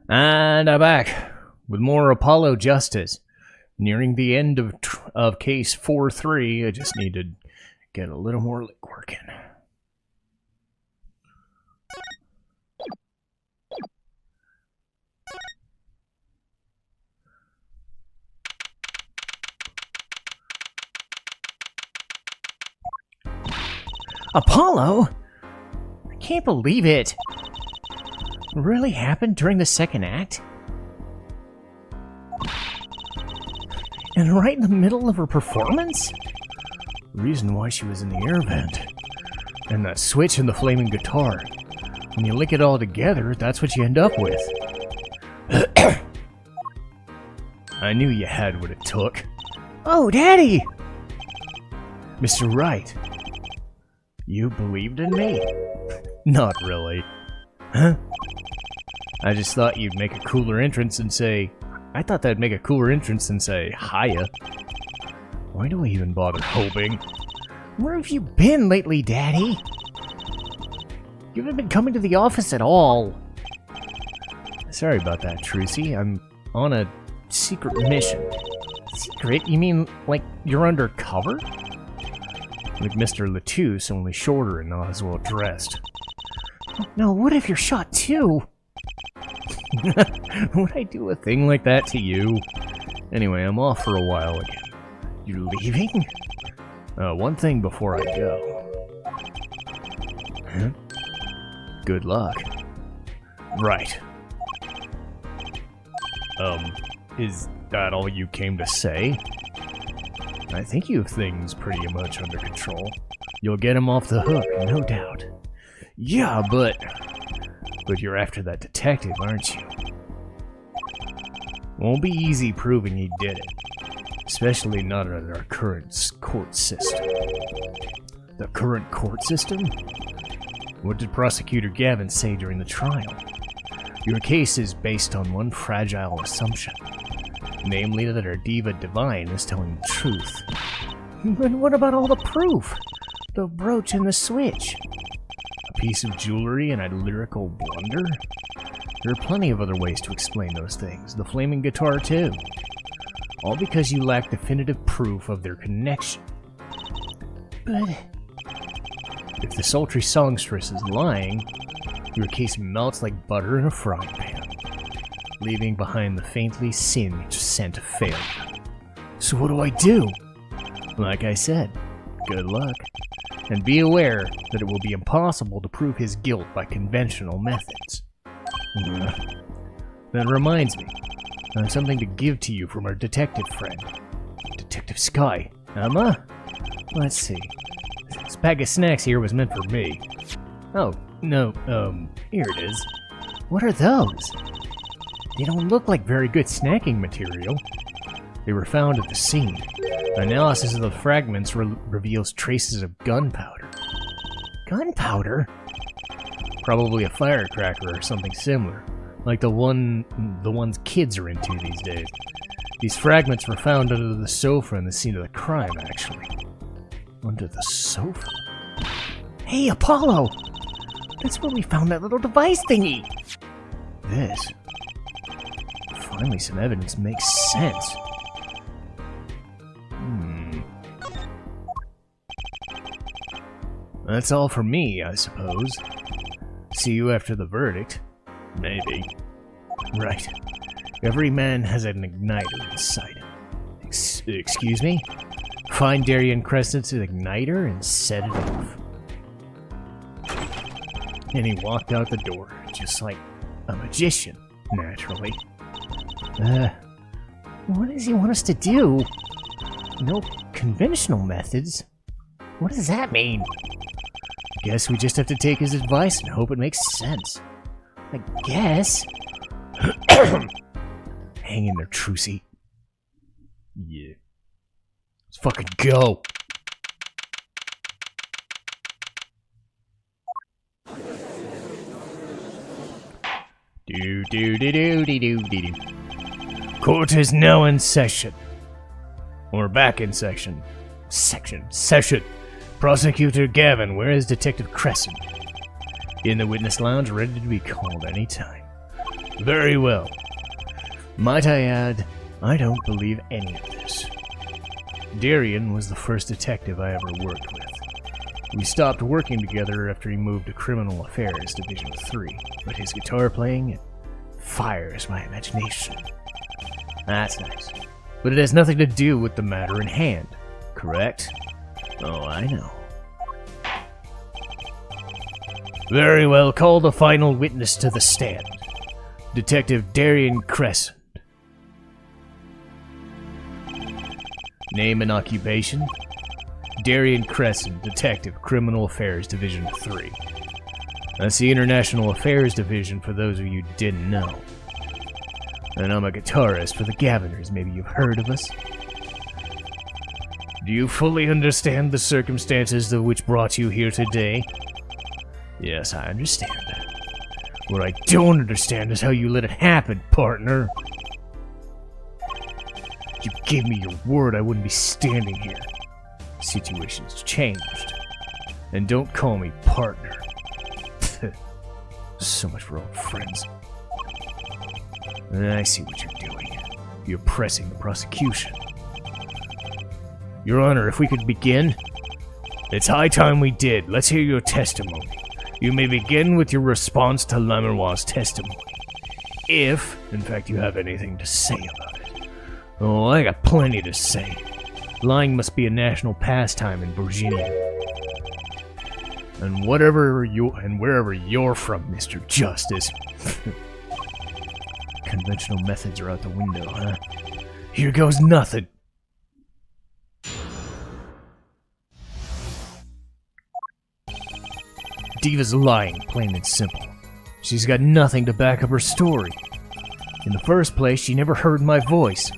And I'm back with more Apollo Justice. Nearing the end of case 4-3, I just need to get a little more lick working. Apollo? I can't believe it. It really happened during the second act? And right in the middle of her performance? The reason why she was in the air vent. And that switch in the flaming guitar. When you link it all together, that's what you end up with. I knew you had what it took. Oh, Daddy! Mr. Wright. You believed in me? Not really. Huh? I just thought you'd make a cooler entrance and say... I thought that'd make a cooler entrance and say, hiya. Why do I even bother hoping? Where have you been lately, Daddy? You haven't been coming to the office at all. Sorry about that, Trucy. I'm on a secret mission. Secret? You mean, like, you're undercover? Like Mr. Latouche, only shorter and not as well dressed. No, what if you're shot too? Would I do a thing like that to you? Anyway, I'm off for a while again. You leaving? One thing before I go. Huh? Good luck. Right. Is that all you came to say? I think you have things pretty much under control. You'll get him off the hook, no doubt. Yeah, but you're after that detective, aren't you? Won't be easy proving he did it. Especially not under our current court system. The current court system? What did Prosecutor Gavin say during the trial? Your case is based on one fragile assumption. Namely that our diva divine is telling the truth. But what about all the proof? The brooch and the switch? A piece of jewelry and a lyrical blunder? There are plenty of other ways to explain those things. The flaming guitar too. All because you lack definitive proof of their connection. But if the sultry songstress is lying, your case melts like butter in a frying pan, leaving behind the faintly singed scent of failure. So what do I do? Like I said, good luck. And be aware that it will be impossible to prove his guilt by conventional methods. That reminds me, I have something to give to you from our detective friend. Detective Sky. Emma? Let's see. This bag of snacks here was meant for me. Oh, no, here it is. What are those? They don't look like very good snacking material. They were found at the scene. Analysis of the fragments reveals traces of gunpowder. Gunpowder? Probably a firecracker or something similar, like the ones kids are into these days. These fragments were found under the sofa in the scene of the crime, actually. Under the sofa? Hey, Apollo! That's where we found that little device thingy! This. Finally, some evidence makes sense. That's all for me, I suppose. See you after the verdict. Maybe. Right. Every man has an igniter inside him. Excuse me? Find Daryan Crescent's igniter and set it off. And he walked out the door, just like a magician, naturally. What does he want us to do? No conventional methods? What does that mean? Guess we just have to take his advice and hope it makes sense. I guess. Hang in there, Trucy. Yeah. Let's fucking go. Do. Court is now in session. Or back in session. Session. Prosecutor Gavin, where is Detective Crescend? In the witness lounge, ready to be called any time. Very well. Might I add, I don't believe any of this. Daryan was the first detective I ever worked with. We stopped working together after he moved to Criminal Affairs Division 3, but his guitar playing, it fires my imagination. That's nice. But it has nothing to do with the matter in hand, correct? Oh, I know. Very well, call the final witness to the stand. Detective Daryan Crescend. Name and occupation? Daryan Crescend, Detective, Criminal Affairs Division 3. That's the International Affairs Division for those of you who didn't know. And I'm a guitarist for the Gaviners, maybe you've heard of us? Do you fully understand the circumstances of which brought you here today? Yes, I understand. What I don't understand is how you let it happen, partner. You gave me your word I wouldn't be standing here. Situation's changed. And don't call me partner. So much for old friends. I see what you're doing. You're pressing the prosecution. Your Honor, if we could begin? It's high time we did. Let's hear your testimony. You may begin with your response to Lamerois' testimony. If, in fact, you have anything to say about it. Oh, I got plenty to say. Lying must be a national pastime in Virginia. And wherever you're from, Mr. Justice. Conventional methods are out the window, huh? Here goes nothing. Diva's lying, plain and simple. She's got nothing to back up her story. In the first place, she never heard my voice.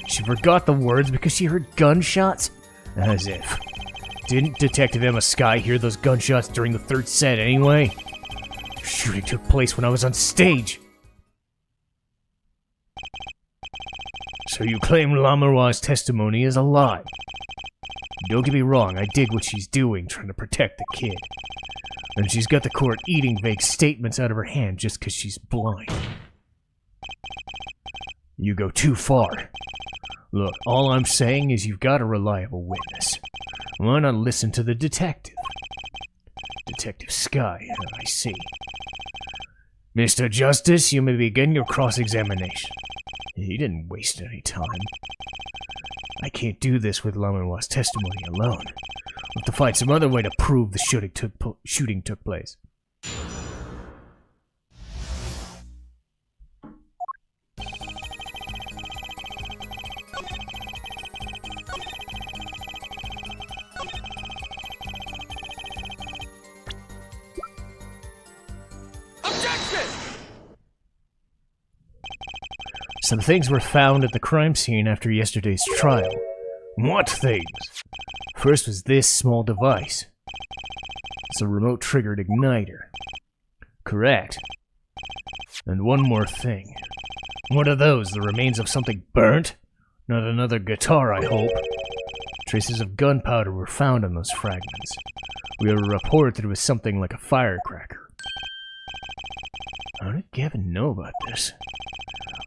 She forgot the words because she heard gunshots? As if. Didn't Detective Emma Skye hear those gunshots during the third set anyway? Shooting took place when I was on stage. So you claim Lamerois' testimony is a lie. Don't get me wrong, I dig what she's doing, trying to protect the kid. And she's got the court eating vague statements out of her hand just because she's blind. You go too far. Look, all I'm saying is you've got a reliable witness. Why not listen to the detective? Detective Skye, I see. Mr. Justice, you may begin your cross-examination. He didn't waste any time. I can't do this with Lamerois' testimony alone. We'll have to find some other way to prove the shooting took place. Some things were found at the crime scene after yesterday's trial. What things? First was this small device. It's a remote-triggered igniter. Correct. And one more thing. What are those? The remains of something burnt? Not another guitar, I hope. Traces of gunpowder were found on those fragments. We have a report that it was something like a firecracker. How did Gavin know about this?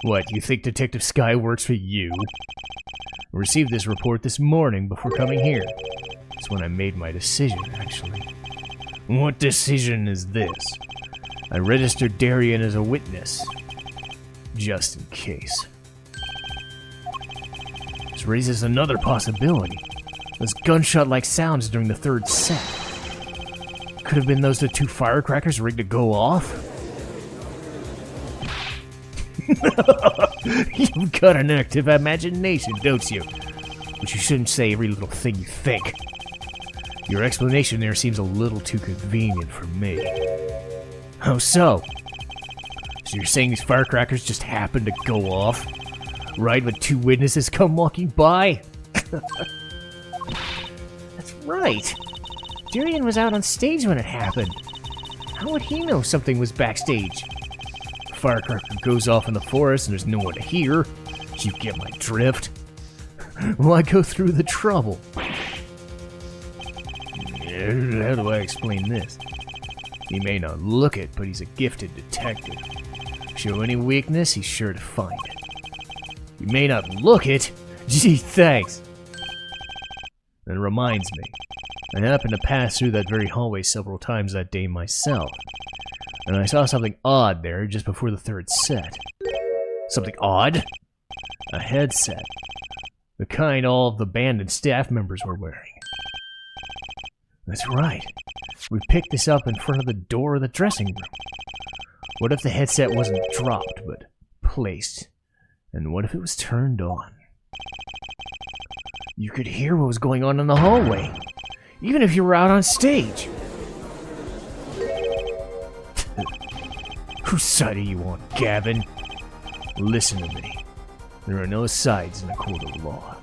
What, you think Detective Skye works for you? I received this report this morning before coming here. That's when I made my decision, actually. What decision is this? I registered Daryan as a witness. Just in case. This raises another possibility. Those gunshot-like sounds during the third set. Could have been those the two firecrackers rigged to go off? You've got an active imagination, don't you? But you shouldn't say every little thing you think. Your explanation there seems a little too convenient for me. How so? So you're saying these firecrackers just happened to go off? Right when two witnesses come walking by? That's right. Daryan was out on stage when it happened. How would he know something was backstage? Firecracker goes off in the forest and there's no one to hear. You get my drift? Why go through the trouble? How do I explain this? He may not look it, but he's a gifted detective. Show any weakness, he's sure to find it. You may not look it. Gee, thanks. That reminds me. I happened to pass through that very hallway several times that day myself. And I saw something odd there just before the third set. Something odd? A headset. The kind all of the band and staff members were wearing. That's right. We picked this up in front of the door of the dressing room. What if the headset wasn't dropped, but placed? And what if it was turned on? You could hear what was going on in the hallway, even if you were out on stage. Whose side are you on, Gavin? Listen to me. There are no sides in a court of law.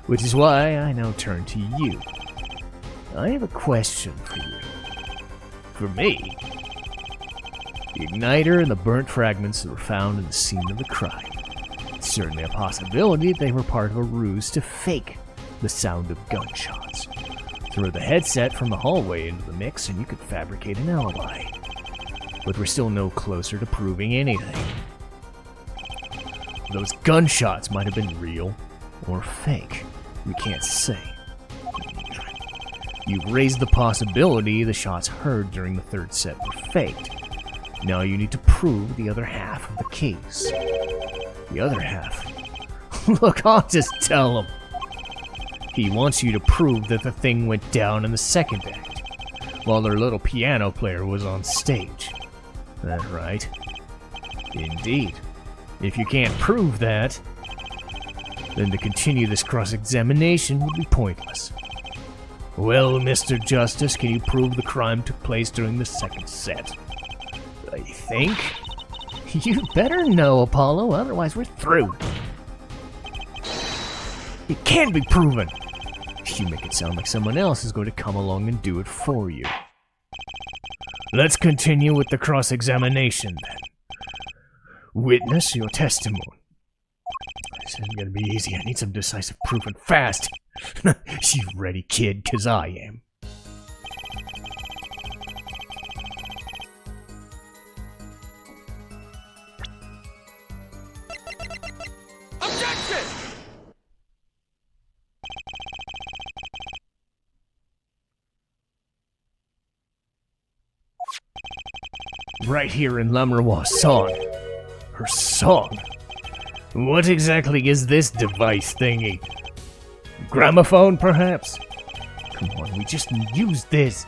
Which is why I now turn to you. I have a question for you. For me? The igniter and the burnt fragments that were found in the scene of the crime. It's certainly a possibility that they were part of a ruse to fake the sound of gunshots. Throw the headset from the hallway into the mix and you could fabricate an alibi. But we're still no closer to proving anything. Those gunshots might have been real or fake. We can't say. You've raised the possibility the shots heard during the third set were faked. Now you need to prove the other half of the case. The other half? Look, I'll just tell him. He wants you to prove that the thing went down in the second act, while their little piano player was on stage. That right? Indeed. If you can't prove that, then to continue this cross-examination would be pointless. Well, Mr. Justice, can you prove the crime took place during the second set? I think. You better know, Apollo, otherwise we're through. It can't be proven. You make it sound like someone else is going to come along and do it for you. Let's continue with the cross-examination, then. Witness your testimony. This isn't gonna be easy. I need some decisive proof and fast. You ready, kid? 'Cause I am. Objection! Right here in Lamerois' song. Her song? What exactly is this device thingy? Gramophone, perhaps? Come on, we just used this.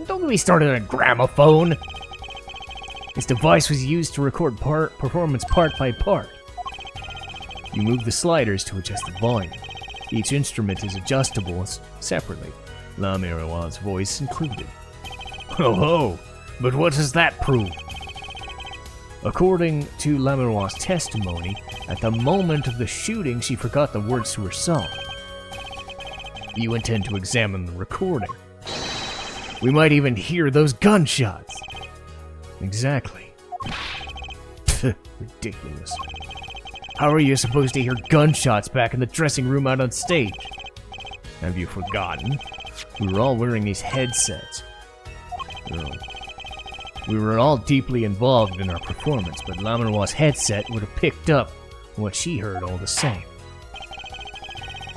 Don't get me started on a gramophone. This device was used to record performance part by part. You move the sliders to adjust the volume. Each instrument is adjustable separately, Lamerois' voice included. Ho ho! But what does that prove? According to Lamerois' testimony, at the moment of the shooting, she forgot the words to her song. You intend to examine the recording. We might even hear those gunshots. Exactly. Ridiculous. How are you supposed to hear gunshots back in the dressing room out on stage? Have you forgotten? We were all wearing these headsets. We were all deeply involved in our performance, but Lamerois' headset would have picked up what she heard all the same.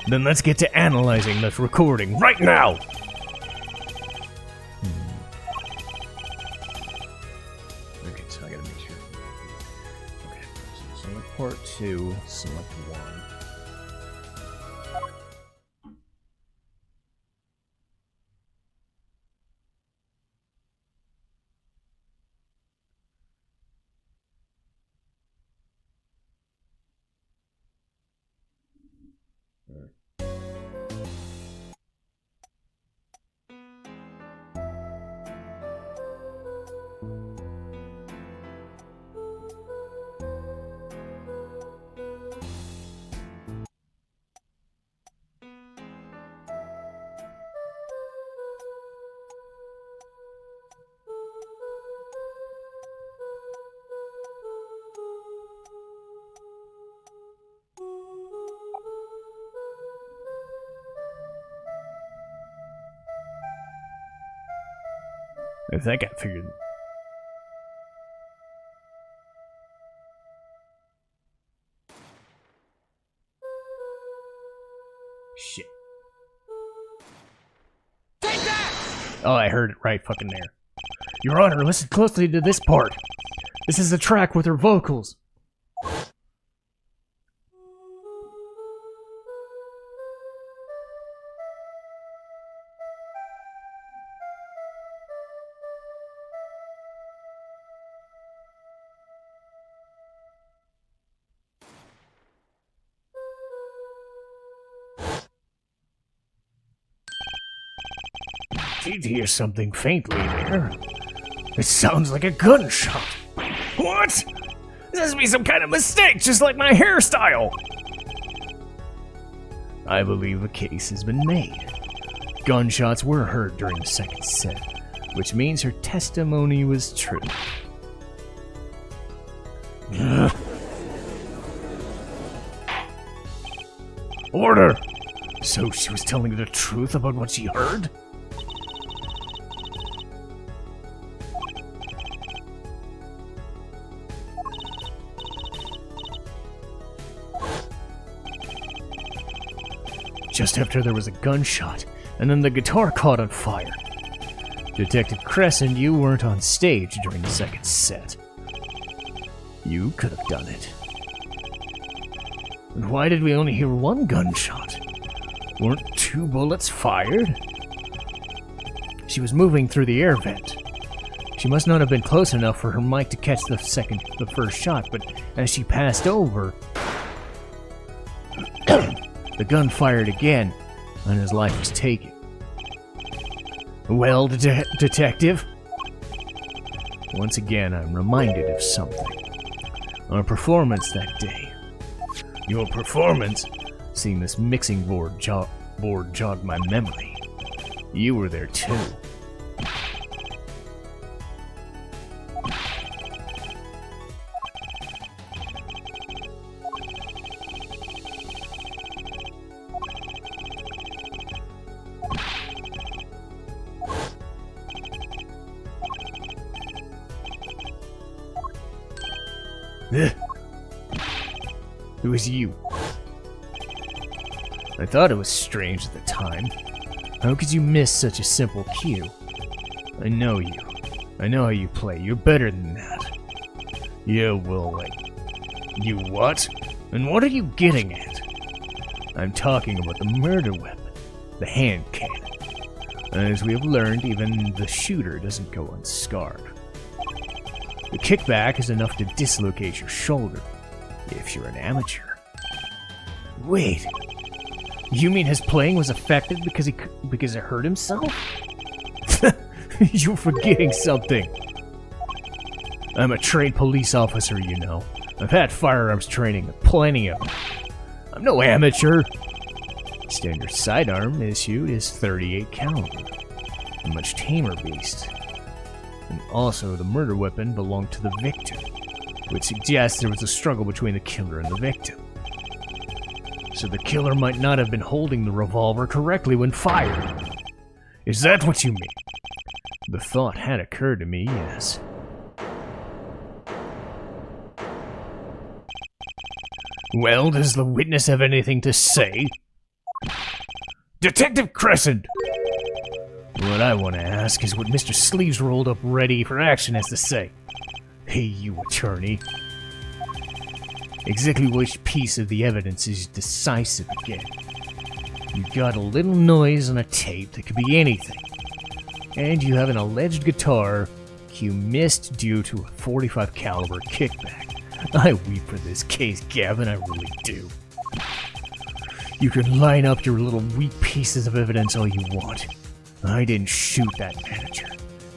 Then let's get to analyzing this recording right now! Okay, so I gotta make sure. Okay, so select port 2, select 1. I think I figured. Shit. Take that! Oh, I heard it right fucking there. Your Honor, listen closely to this part. This is the track with her vocals. Did hear something faintly there. It sounds like a gunshot. What? This has to be some kind of mistake, just like my hairstyle. I believe a case has been made. Gunshots were heard during the second set, which means her testimony was true. Order! So she was telling the truth about what she heard? Just after there was a gunshot, and then the guitar caught on fire. Detective Crescend, you weren't on stage during the second set. You could have done it. And why did we only hear one gunshot? Weren't 2 bullets fired? She was moving through the air vent. She must not have been close enough for her mic to catch the first shot, but as she passed over, the gun fired again, and his life was taken. Well, Detective? Once again, I'm reminded of something. Our performance that day. Your performance? Seeing this mixing board jogged my memory. You were there too. It was you. I thought it was strange at the time. How could you miss such a simple cue? I know you. I know how you play. You're better than that. Yeah, well, like... You what? And what are you getting at? I'm talking about the murder weapon. The hand cannon. As we have learned, even the shooter doesn't go unscarred. The kickback is enough to dislocate your shoulder, if you're an amateur. Wait, you mean his playing was affected because it hurt himself? You're forgetting something. I'm a trained police officer, you know. I've had firearms training, plenty of them. I'm no amateur. Standard sidearm issued is 38 caliber, a much tamer beast. And also, the murder weapon belonged to the victim, which suggests there was a struggle between the killer and the victim. So the killer might not have been holding the revolver correctly when fired. Is that what you mean? The thought had occurred to me, yes. Well, does the witness have anything to say? Detective Crescend! What I want to ask is what Mr. Sleeves rolled up ready for action has to say. Hey, you attorney. Exactly which piece of the evidence is decisive again? You got a little noise on a tape that could be anything. And you have an alleged guitar you missed due to a 45 caliber kickback. I weep for this case, Gavin, I really do. You can line up your little weak pieces of evidence all you want. I didn't shoot that manager,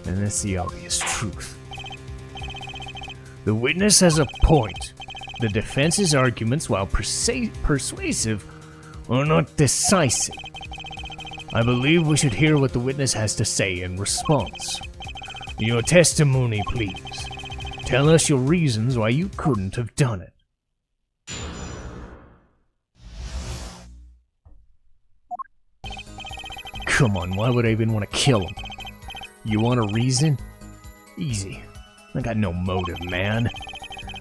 and that's the obvious truth. The witness has a point. The defense's arguments, while persuasive, are not decisive. I believe we should hear what the witness has to say in response. Your testimony, please. Tell us your reasons why you couldn't have done it. Come on, why would I even want to kill him? You want a reason? Easy. I got no motive, man.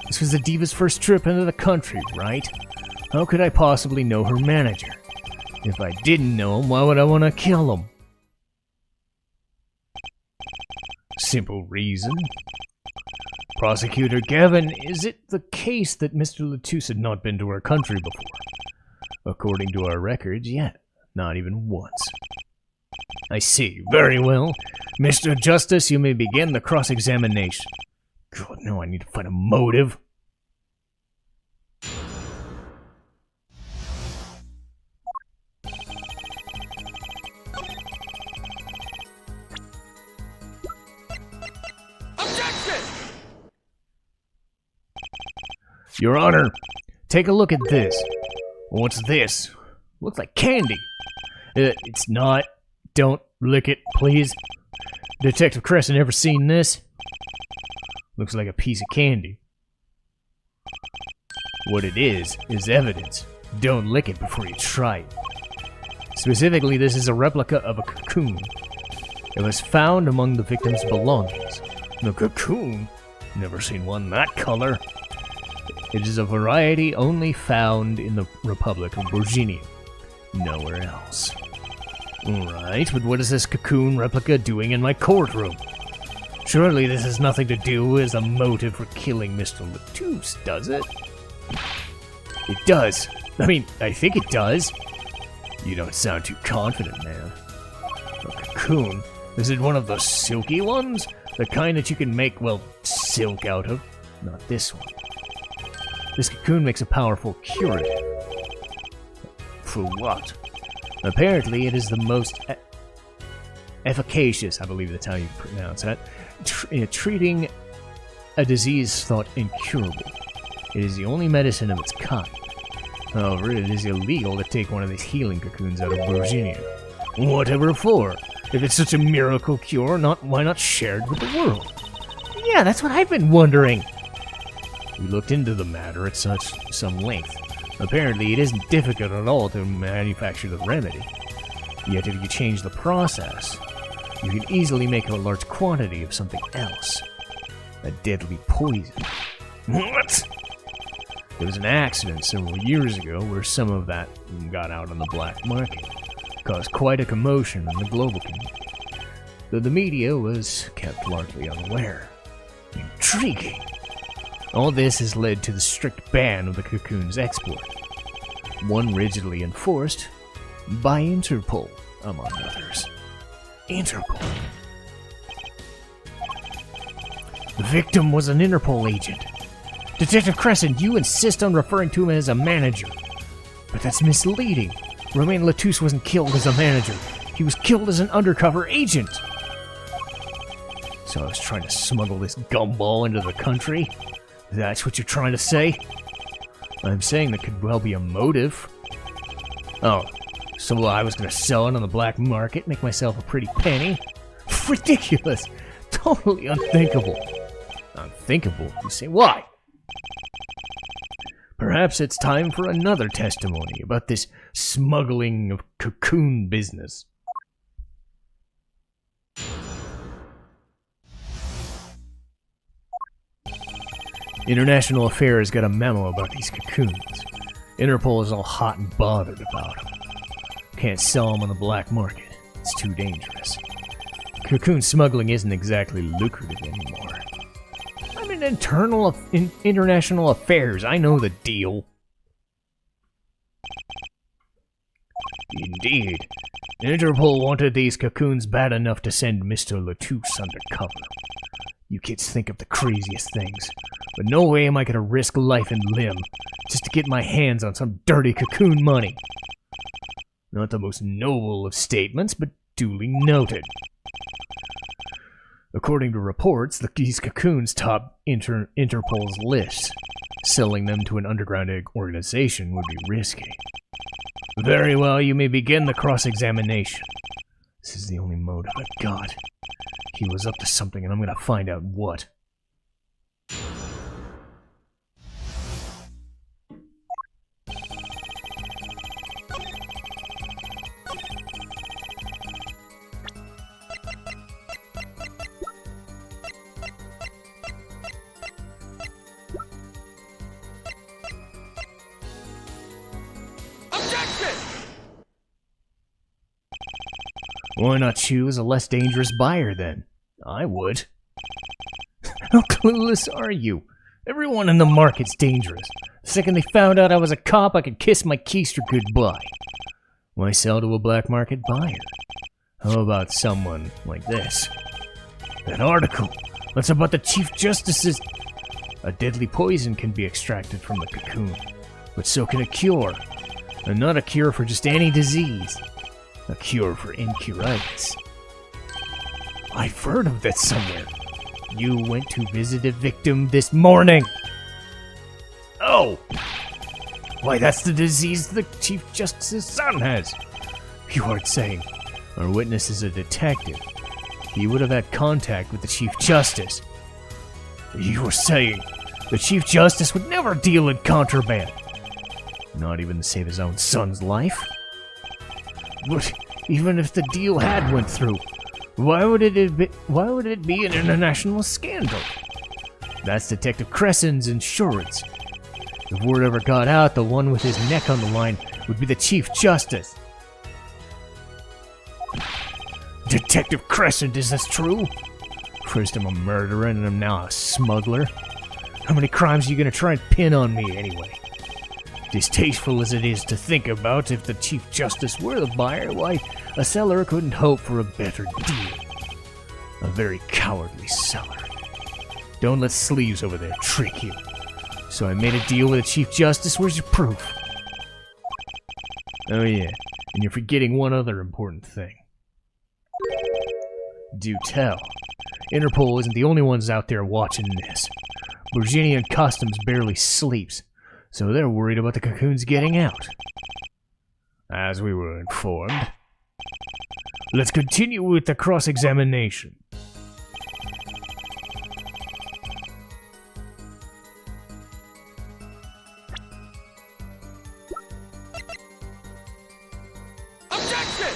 This was the diva's first trip into the country, right? How could I possibly know her manager? If I didn't know him, why would I want to kill him? Simple reason. Prosecutor Gavin, is it the case that Mr. Latouche had not been to our country before? According to our records, yet. Not even once. I see. Very well. Mr. Justice, you may begin the cross-examination. God, no, I need to find a motive. Objection! Your Honor, take a look at this. What's this? Looks like candy. It's not. Don't lick it, please. Detective Crescend, ever seen this? Looks like a piece of candy. What it is evidence. Don't lick it before you try it. Specifically, this is a replica of a cocoon. It was found among the victim's belongings. The cocoon? Never seen one that color. It is a variety only found in the Republic of Virginia. Nowhere else. Alright, but what is this cocoon replica doing in my courtroom? Surely this has nothing to do with a motive for killing Mr. Latouche, does it? It does. I mean, I think it does. You don't sound too confident, man. A cocoon? Is it one of those silky ones? The kind that you can make, well, silk out of? Not this one. This cocoon makes a powerful curative. For what? Apparently, it is the most efficacious, I believe that's how you pronounce that, treating a disease thought incurable. It is the only medicine of its kind. However, it is illegal to take one of these healing cocoons out of Virginia. Whatever for? If it's such a miracle cure, why not share it with the world? Yeah, that's what I've been wondering. We looked into the matter at some length. Apparently, it isn't difficult at all to manufacture the remedy. Yet if you change the process, you can easily make a large quantity of something else. A deadly poison. What? There was an accident several years ago where some of that got out on the black market. Caused quite a commotion in the global community. Though the media was kept largely unaware. Intriguing. All this has led to the strict ban of the cocoon's export. One rigidly enforced by Interpol, among others. Interpol. The victim was an Interpol agent. Detective Crescend, you insist on referring to him as a manager. But that's misleading. Romain Latouche wasn't killed as a manager. He was killed as an undercover agent. So I was trying to smuggle this gumball into the country? That's what you're trying to say? I'm saying there could well be a motive. Oh, so I was going to sell it on the black market, make myself a pretty penny? Ridiculous! Totally unthinkable. Unthinkable? You say, why? Perhaps it's time for another testimony about this smuggling of cocoon business. International Affairs got a memo about these cocoons. Interpol is all hot and bothered about them. Can't sell them on the black market. It's too dangerous. Cocoon smuggling isn't exactly lucrative anymore. I'm in international affairs. I know the deal. Indeed. Interpol wanted these cocoons bad enough to send Mr. Latouche undercover. You kids think of the craziest things. But no way am I going to risk life and limb just to get my hands on some dirty cocoon money. Not the most noble of statements, but duly noted. According to reports, these cocoons top Interpol's list. Selling them to an underground organization would be risky. Very well, you may begin the cross-examination. This is the only motive I've got. He was up to something, and I'm going to find out what. Objection! Why not choose a less dangerous buyer then? I would. How clueless are you? Everyone in the market's dangerous. The second they found out I was a cop, I could kiss my keister goodbye. Why sell to a black market buyer? How about someone like this? That article! That's about the Chief Justice's... A deadly poison can be extracted from the cocoon, but so can a cure. And not a cure for just any disease. A cure for incuritis. I've heard of that somewhere. You went to visit a victim this morning. Oh! Why, that's the disease the Chief Justice's son has. You aren't saying our witness is a detective. He would have had contact with the Chief Justice. You were saying the Chief Justice would never deal in contraband. Not even to save his own son's life. But even if the deal had went through, why would it be an international scandal? That's Detective Crescend's insurance. If word ever got out, the one with his neck on the line would be the Chief Justice. Detective Crescend, is this true? First I'm a murderer and I'm now a smuggler. How many crimes are you gonna try and pin on me anyway? Distasteful as it is to think about, if the Chief Justice were the buyer, why, a seller couldn't hope for a better deal. A very cowardly seller. Don't let sleeves over there trick you. So I made a deal with the Chief Justice. Where's your proof? Oh yeah, and you're forgetting one other important thing. Do tell. Interpol isn't the only ones out there watching this. Virginia Customs barely sleeps, so they're worried about the cocoons getting out. As we were informed. Let's continue with the cross-examination. Objection!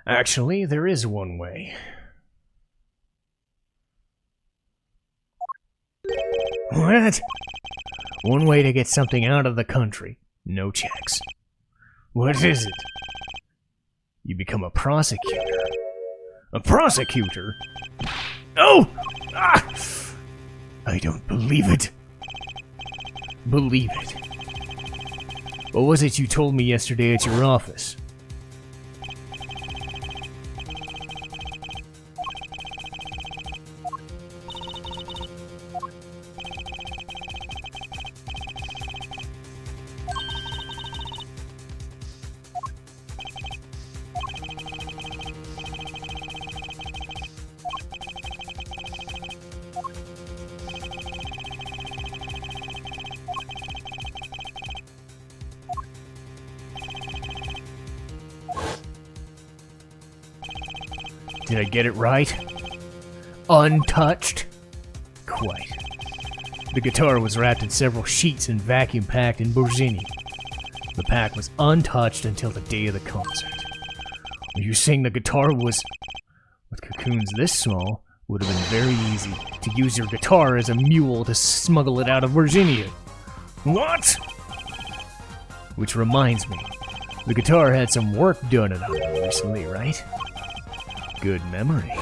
Actually, there is one way. What? One way to get something out of the country. No checks. What is it? You become a prosecutor. A prosecutor? Oh! Ah! I don't believe it. Believe it. What was it you told me yesterday at your office? Did I get it right? Untouched? Quite. The guitar was wrapped in several sheets and vacuum packed in Bourgini. The pack was untouched until the day of the concert. Are you saying the guitar was... With cocoons this small, would have been very easy to use your guitar as a mule to smuggle it out of Virginia. What? Which reminds me, the guitar had some work done on it recently, right? Good memory.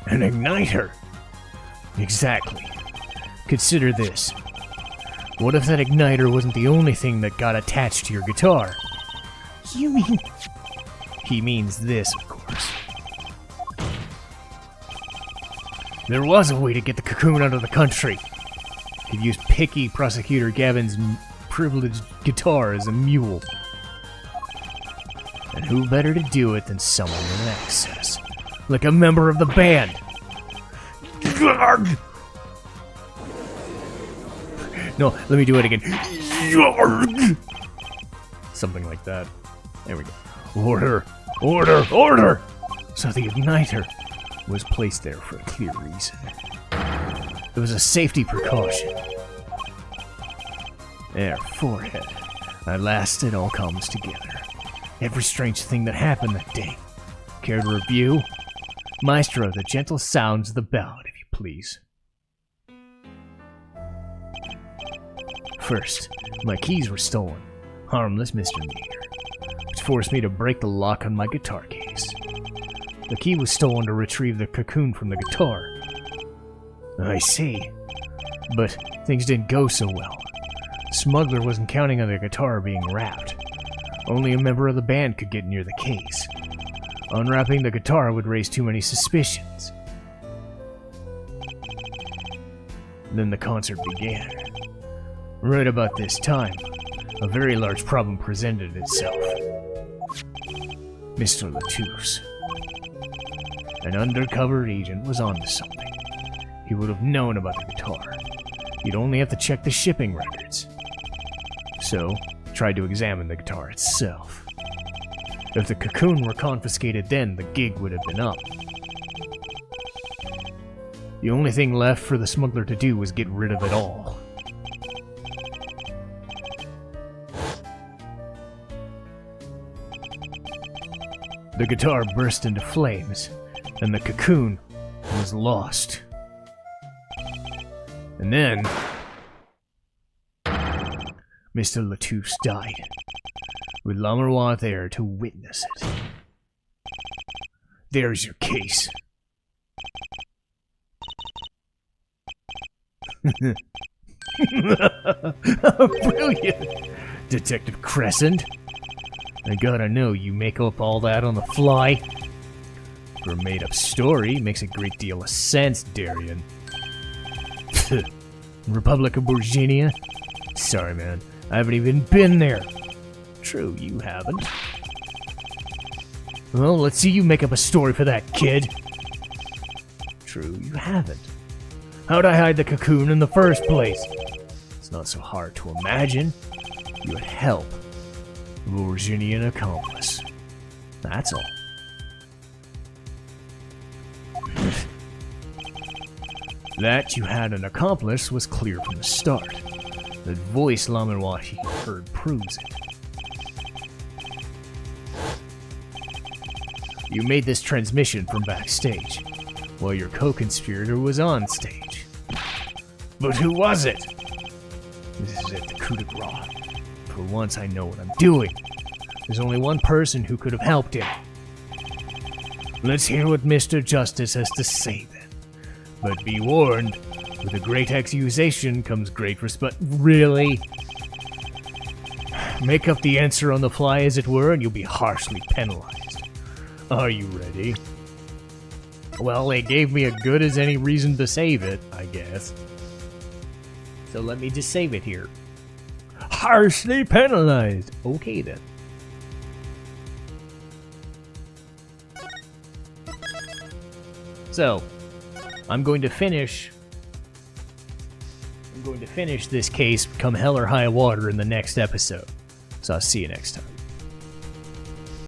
An igniter! Exactly. Consider this. What if that igniter wasn't the only thing that got attached to your guitar? You mean... He means this, of course. There was a way to get the cocoon out of the country. Could use picky Prosecutor Gavin's privileged guitar as a mule. And who better to do it than someone with access? Like a member of the band. No, let me do it again. Something like that. There we go. Order! Order! Order! So the igniter was placed there for a clear reason. It was a safety precaution. There, forehead. At last, it all comes together. Every strange thing that happened that day. Care to review? Maestro, the gentle sounds of the ballad, if you please. First, my keys were stolen. Harmless misdemeanor, which forced me to break the lock on my guitar case. The key was stolen to retrieve the cocoon from the guitar. I see. But things didn't go so well. The smuggler wasn't counting on the guitar being wrapped. Only a member of the band could get near the case. Unwrapping the guitar would raise too many suspicions. Then the concert began. Right about this time, a very large problem presented itself. Mr. Latouche. An undercover agent was onto something. He would have known about the guitar. You'd only have to check the shipping records. So, tried to examine the guitar itself. If the cocoon were confiscated then, the gig would have been up. The only thing left for the smuggler to do was get rid of it all. The guitar burst into flames, and the cocoon was lost. And then, Mr. Latouche died, with Lamerois there to witness it. There's your case. Brilliant! Detective Crescend. I gotta know, you make up all that on the fly? For a made-up story, makes a great deal of sense, Daryan. Republic of Bourginia? Sorry, man. I haven't even been there. True, you haven't. Well, let's see you make up a story for that, kid. True, you haven't. How'd I hide the cocoon in the first place? It's not so hard to imagine. You would help. Bourginian accomplice. That's all. That you had an accomplice was clear from the start. The voice Lamerois he heard proves it. You made this transmission from backstage, while your co-conspirator was on stage. But who was it? This is it, the coup de grace. For once I know what I'm doing. There's only one person who could have helped him. Let's hear what Mr. Justice has to say then. But be warned, with a great accusation comes great respect. Really? Make up the answer on the fly as it were, and you'll be harshly penalized. Are you ready? Well, they gave me a good as any reason to save it, I guess. So let me just save it here. Harshly penalized. Okay then. So, I'm going to finish this case come hell or high water in the next episode. So I'll see you next time.